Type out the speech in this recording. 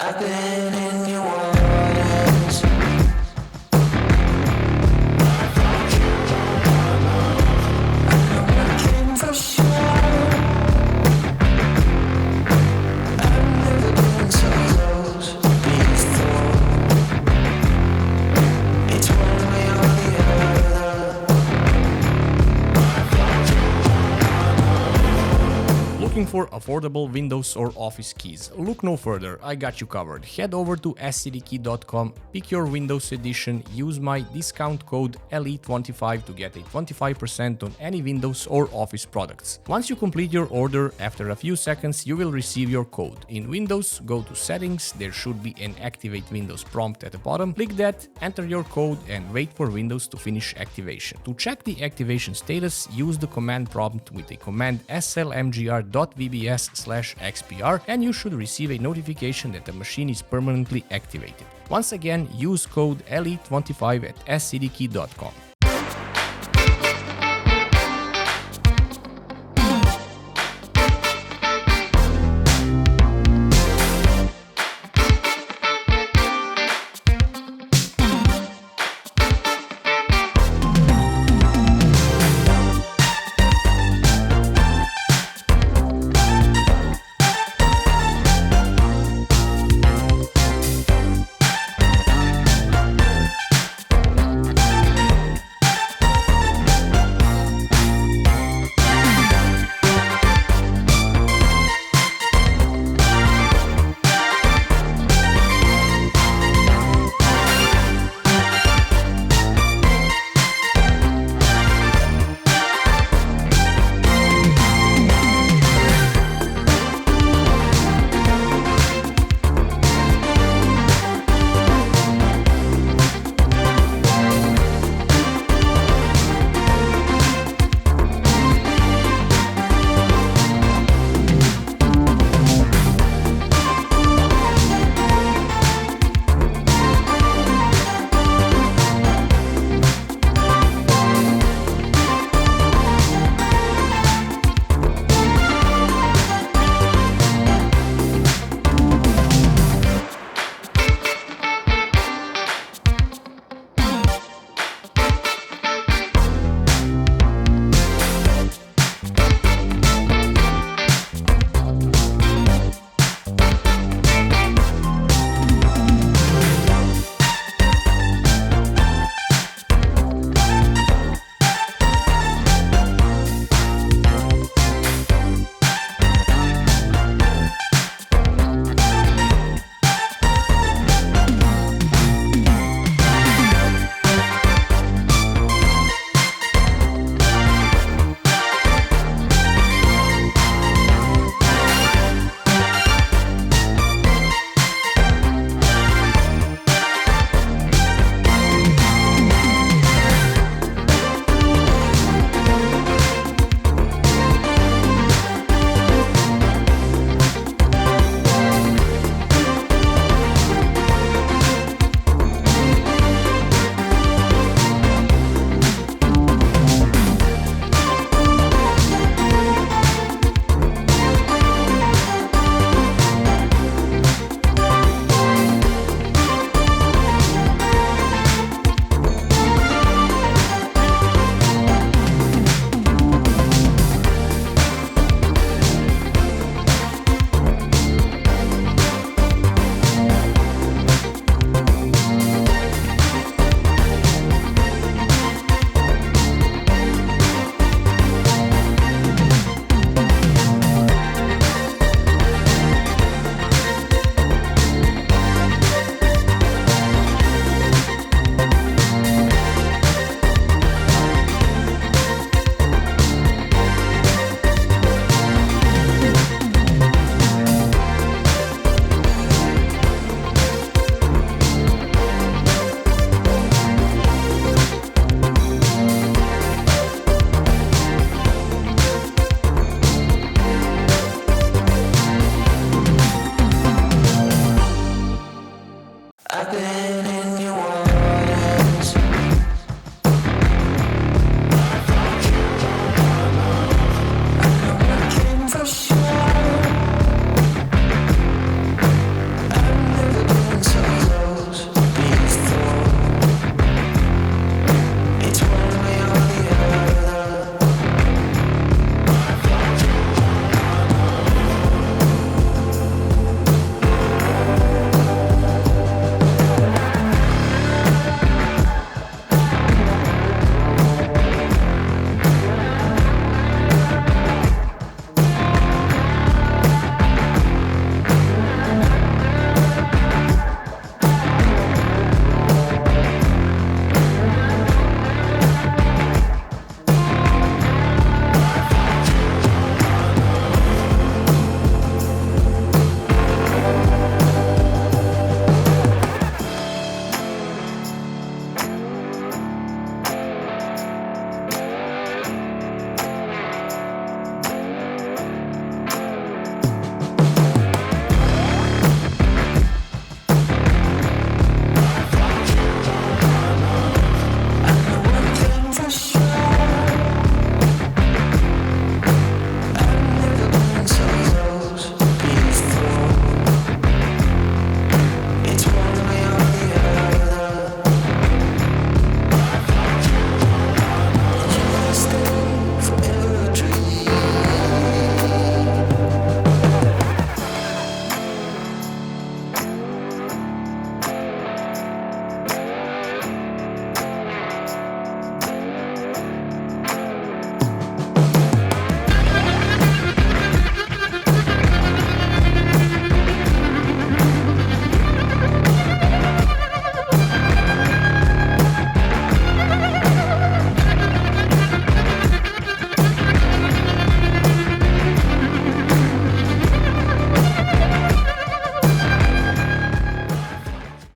I've been in your waters. I can for sure. I've never been so close before. It's one way or the other. Looking for affordable Windows or Office keys? Look no further, I got you covered. Head over to scdkey.com, pick your Windows edition, use my discount code LE25 to get a 25% on any Windows or Office products. Once you complete your order, after a few seconds you will receive your code. In Windows, go to Settings, there should be an Activate Windows prompt at the bottom. Click that, enter your code and wait for Windows to finish activation. To check the activation status, use the command prompt with the command slmgr.vbs/xpr and you should receive a notification that the machine is permanently activated. Once again, use code LE25 at scdkey.com. I've been